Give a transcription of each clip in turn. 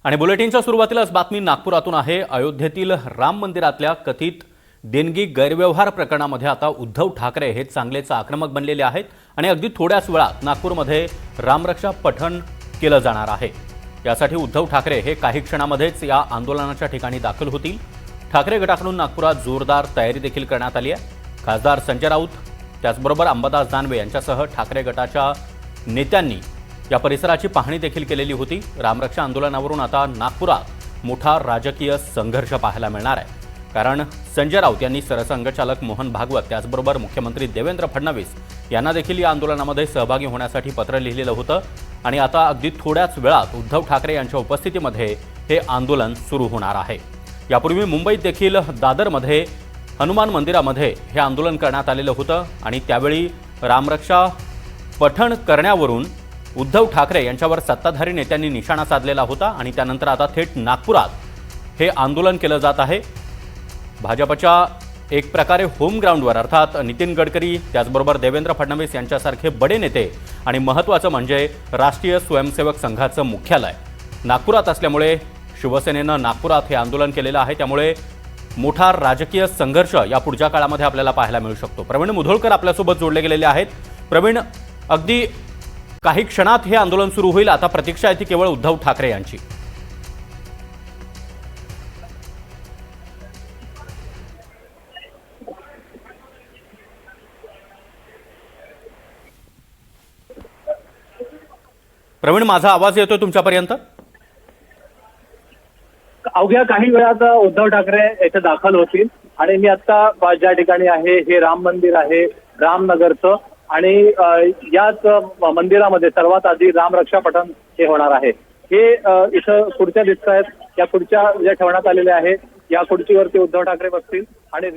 आणि बुलेटिनच्या सुरुवातीलाच बातमी नागपुरातून आहे। अयोध्येतील राम मंदिरातल्या कथित देणगी गैरव्यवहार प्रकरणामध्ये आता उद्धव ठाकरे हे चांगलेच आक्रमक बनलेले आहेत आणि अगदी थोड्याच वेळात नागपूरमध्ये रामरक्षा पठण केलं जाणार आहे। यासाठी उद्धव ठाकरे हे काही क्षणामध्येच या आंदोलनाच्या ठिकाणी दाखल होतील। ठाकरे गटाकडून नागपुरात जोरदार तयारी देखील करण्यात आली आहे। खासदार संजय राऊत त्याचबरोबर अंबादास दानवे यांच्यासह ठाकरे गटाच्या नेत्यांनी या परिसराची पाहणी देखील केलेली होती। रामरक्षा आंदोलनावरून आता नागपुरात मोठा राजकीय संघर्ष पाहायला मिळणार आहे, कारण संजय राऊत यांनी सरसंघचालक मोहन भागवत त्याचबरोबर मुख्यमंत्री देवेंद्र फडणवीस यांना देखील या आंदोलनामध्ये सहभागी होण्यासाठी पत्र लिहिलेलं होतं आणि आता अगदी थोड्याच वेळात उद्धव ठाकरे यांच्या उपस्थितीमध्ये हे आंदोलन सुरू होणार आहे। यापूर्वी मुंबईत देखील दादरमध्ये हनुमान मंदिरामध्ये हे आंदोलन करण्यात आलेलं होतं आणि त्यावेळी रामरक्षा पठण करण्यावरून उद्धव ठाकरे यांच्यावर सत्ताधारी नेत्यांनी निशाणा साधलेला होता आणि त्यानंतर आता थेट नागपुरात हे आंदोलन केलं जात आहे। भाजपच्या एक प्रकारे होम ग्राउंडवर अर्थात नितीन गडकरी त्याचबरोबर देवेंद्र फडणवीस यांच्यासारखे बडे नेते आणि महत्त्वाचं म्हणजे राष्ट्रीय स्वयंसेवक संघाचं मुख्यालय नागपुरात असल्यामुळे शिवसेनेनं नागपुरात हे आंदोलन केलेलं आहे। त्यामुळे मोठा राजकीय संघर्ष या पुढच्या काळामध्ये आपल्याला पाहायला मिळू शकतो। प्रवीण मुधोळकर आपल्यासोबत जोडले गेलेले आहेत। प्रवीण, अगदी काही क्षणात हे आंदोलन सुरू होईल, आता प्रतीक्षा आहे ती केवळ उद्धव ठाकरे यांची। प्रवीण, माझा आवाज येतोय तुमच्यापर्यंत? अवघ्या काही वेळात उद्धव ठाकरे येथे दाखल होतील आणि मी आता ज्या ठिकाणी आहे हे राम मंदिर आहे रामनगरचं आणि याच मंदिरामध्ये सर्वात आधी रामरक्षा पठण हे होणार आहे। हे इथं खुर्च्या दिसत आहेत, या खुर्च्या ज्या ठेवण्यात आलेल्या आहेत या खुर्चीवरती उद्धव ठाकरे बसतील आणि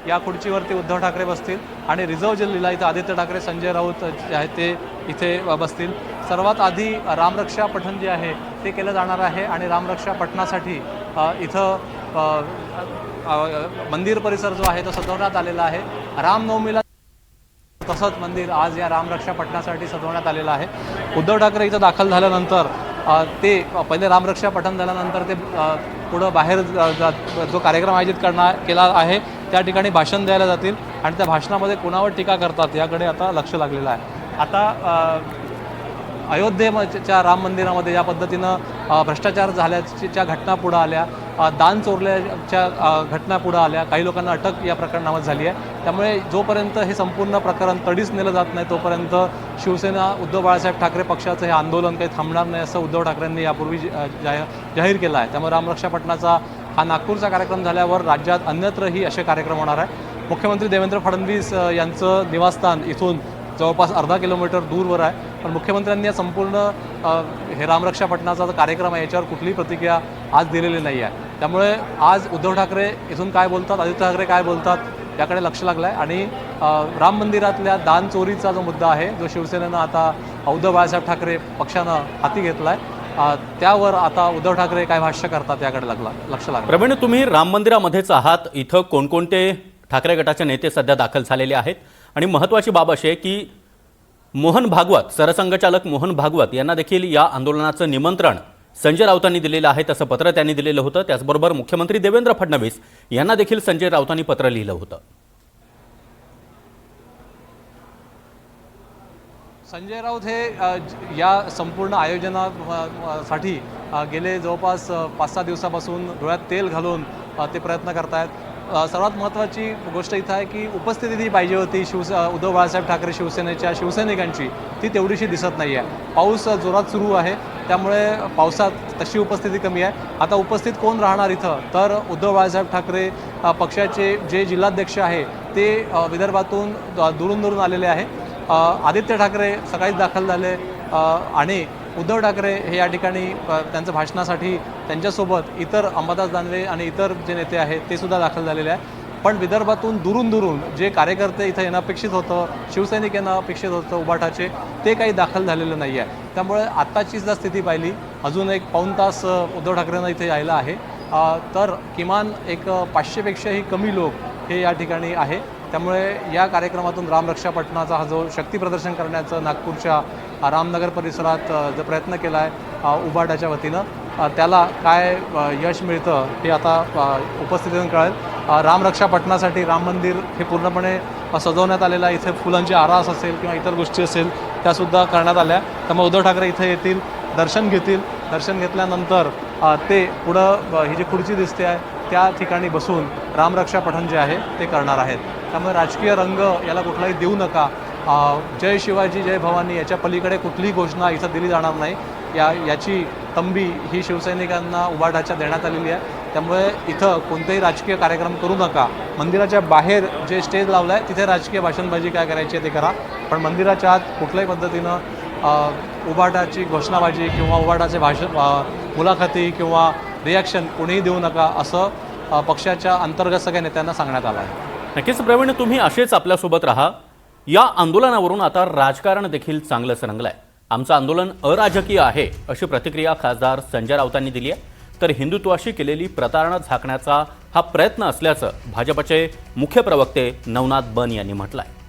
या खुर्चीवरती उद्धव ठाकरे बसतील आणि रिझर्व्ह जे लिहिला इथं आदित्य ठाकरे संजय राऊत जे आहेत ते इथे बसतील। सर्वात आधी रामरक्षा पठण जे आहे ते केलं जाणार आहे आणि रामरक्षा पठणासाठी इथं मंदिर परिसर जो आहे तो सजवण्यात आलेला आहे। रामनवमीला तसंच मंदिर आज या रामरक्षा पठणासाठी सजवण्यात आलेलं आहे। उद्धव ठाकरे इथं दाखल झाल्यानंतर ते पहिले रामरक्षा पठण झाल्यानंतर ते पुढं बाहेर जो कार्यक्रम आयोजित केला आहे त्या ठिकाणी भाषण द्यायला जातील आणि त्या भाषणामध्ये कोणावर टीका करतात याकडे आता लक्ष लागलेलं आहे। आता अयोध्येच्या राम मंदिरामध्ये या पद्धतीनं भ्रष्टाचार झाल्याच्या घटना पुढे आल्या, दान चोरल्याच्या घटना पुढे आल्या, काही लोकांना अटक या प्रकरणामध्ये झाली आहे। त्यामुळे जोपर्यंत हे संपूर्ण प्रकरण तडीस नेलं जात नाही तोपर्यंत शिवसेना उद्धव बाळासाहेब ठाकरे पक्षाचं हे आंदोलन काही थांबणार नाही असं उद्धव ठाकरेंनी यापूर्वी जाहीर केलं आहे। त्यामुळे रामरक्षा पठणाचा हा नागपूरचा कार्यक्रम झाल्यावर राज्यात अन्यत्रही असे कार्यक्रम होणार आहे। मुख्यमंत्री देवेंद्र फडणवीस यांचं निवासस्थान इथून जवळपास अर्धा किलोमीटर दूरवर आहे, पण मुख्यमंत्र्यांनी या संपूर्ण हे रामरक्षा पठणाचा कार्यक्रम आहे याच्यावर कुठलीही प्रतिक्रिया आज दिलेली नाही आहे। त्यामुळे आज उद्धव ठाकरे इथून काय बोलतात, आदित्य ठाकरे काय बोलतात याकडे लक्ष लागलं आहे आणि राम मंदिरातल्या दान चोरीचा जो मुद्दा आहे जो शिवसेनेनं आता उद्धव बाळासाहेब ठाकरे पक्षानं हाती घेतला आहे त्यावर आता उद्धव ठाकरे काय भाष्य करतात याकडे लक्ष लागलं। प्रवीण, तुम्ही राम मंदिरामध्येच आहात, इथं कोणकोणते ठाकरे गटाचे नेते सध्या दाखल झालेले आहेत आणि महत्त्वाची बाब अशी आहे की मोहन भागवत सरसंघचालक मोहन भागवत यांना देखील या आंदोलनाचं निमंत्रण संजय राऊतांनी दिलेलं आहे, तसं पत्र त्यांनी दिलेलं होतं। त्याचबरोबर मुख्यमंत्री देवेंद्र फडणवीस यांना देखील संजय राऊतांनी पत्र लिहिलं होतं। संजय राऊत हे या संपूर्ण आयोजनासाठी गेले जवळपास 5-6 दिवसापासून डोळ्यात तेल घालून ते प्रयत्न करतायत। सर्वात महत्त्वाची गोष्ट इथं आहे की उपस्थिती जी पाहिजे होती उद्धव बाळासाहेब ठाकरे शिवसेनेच्या शिवसैनिकांची ती तेवढीशी दिसत नाही आहे। पाऊस जोरात सुरू आहे त्यामुळे पावसात तशी उपस्थिती कमी आहे। आता उपस्थित कोण राहणार इथं, तर उद्धव बाळासाहेब ठाकरे पक्षाचे जे जिल्हाध्यक्ष आहे ते विदर्भातून दुरून आलेले आहे। आदित्य ठाकरे सकाळीच दाखल झाले आणि उद्धव ठाकरे हे या ठिकाणी त्यांच्या भाषणासाठी त्यांच्यासोबत इतर अंबादास दानवे आणि इतर जे नेते आहेत ते सुद्धा दाखल झालेले आहे। पण विदर्भातून दुरून जे कार्यकर्ते इथं येणं अपेक्षित होतं, शिवसैनिक येणं अपेक्षित होतं उभाटाचे, ते काही दाखल झालेलं नाही आहे। त्यामुळे आत्ताची जर स्थिती पाहिली अजून एक पाऊण तास उद्धव ठाकरेंना इथे यायला आहे, तर किमान एक 500पेक्षाही कमी लोक हे या ठिकाणी आहे। त्यामुळे या कार्यक्रमातून रामरक्षा पठणाचा हा जो शक्ती प्रदर्शन करण्याचं नागपूरच्या रामनगर परिसरात जो प्रयत्न केला आहे उबाटाच्या वतीनं त्याला काय यश मिळतं हे आता उपस्थितीतून कळेल. रामरक्षा पठणासाठी राम मंदिर हे पूर्णपणे सजवण्यात आलेलं आहे. इथे फुलांची आरास असेल किंवा इतर गोष्टी असेल त्यासुद्धा करण्यात आल्या. त्यामुळे उद्धव ठाकरे इथे येतील, दर्शन घेतील. दर्शन घेतल्यानंतर ते पुढं ही जी खुर्ची दिसते आहे त्या ठिकाणी बसून रामरक्षा पठण जे आहे ते करणार आहेत. त्यामुळे राजकीय रंग याला कुठलाही देऊ नका. जय शिवाजी जय भवानी याच्या पलीकडे कुठलीही घोषणा इथं दिली जाणार नाही याची तंबी ही शिवसैनिकांना उभाटाच्या देण्यात आलेली आहे. त्यामुळे इथं कोणतेही राजकीय कार्यक्रम करू नका. मंदिराच्या बाहेर जे स्टेज लावलं आहे तिथे राजकीय भाषणबाजी काय करायची आहे ते करा, पण मंदिराच्या आत कुठल्याही पद्धतीनं उभाटाची घोषणाबाजी किंवा उभाटाचे भाषण मुलाखती किंवा रिॲक्शन कोणीही देऊ नका असं पक्षाच्या अंतर्गत सगळ्या नेत्यांना सांगण्यात आलं आहे. नक्कीच प्रवीण, तुम्ही असेच आपल्यासोबत राहा. या आंदोलनावरून आता राजकारण देखील चांगलंच रंगलंय. आमचं आंदोलन अराजकीय आहे अशी प्रतिक्रिया खासदार संजय राऊतांनी दिली आहे. तर हिंदुत्वाशी केलेली प्रतारणा झाकण्याचा हा प्रयत्न असल्याचं भाजपचे मुख्य प्रवक्ते नवनाथ बन यांनी म्हटलं आहे.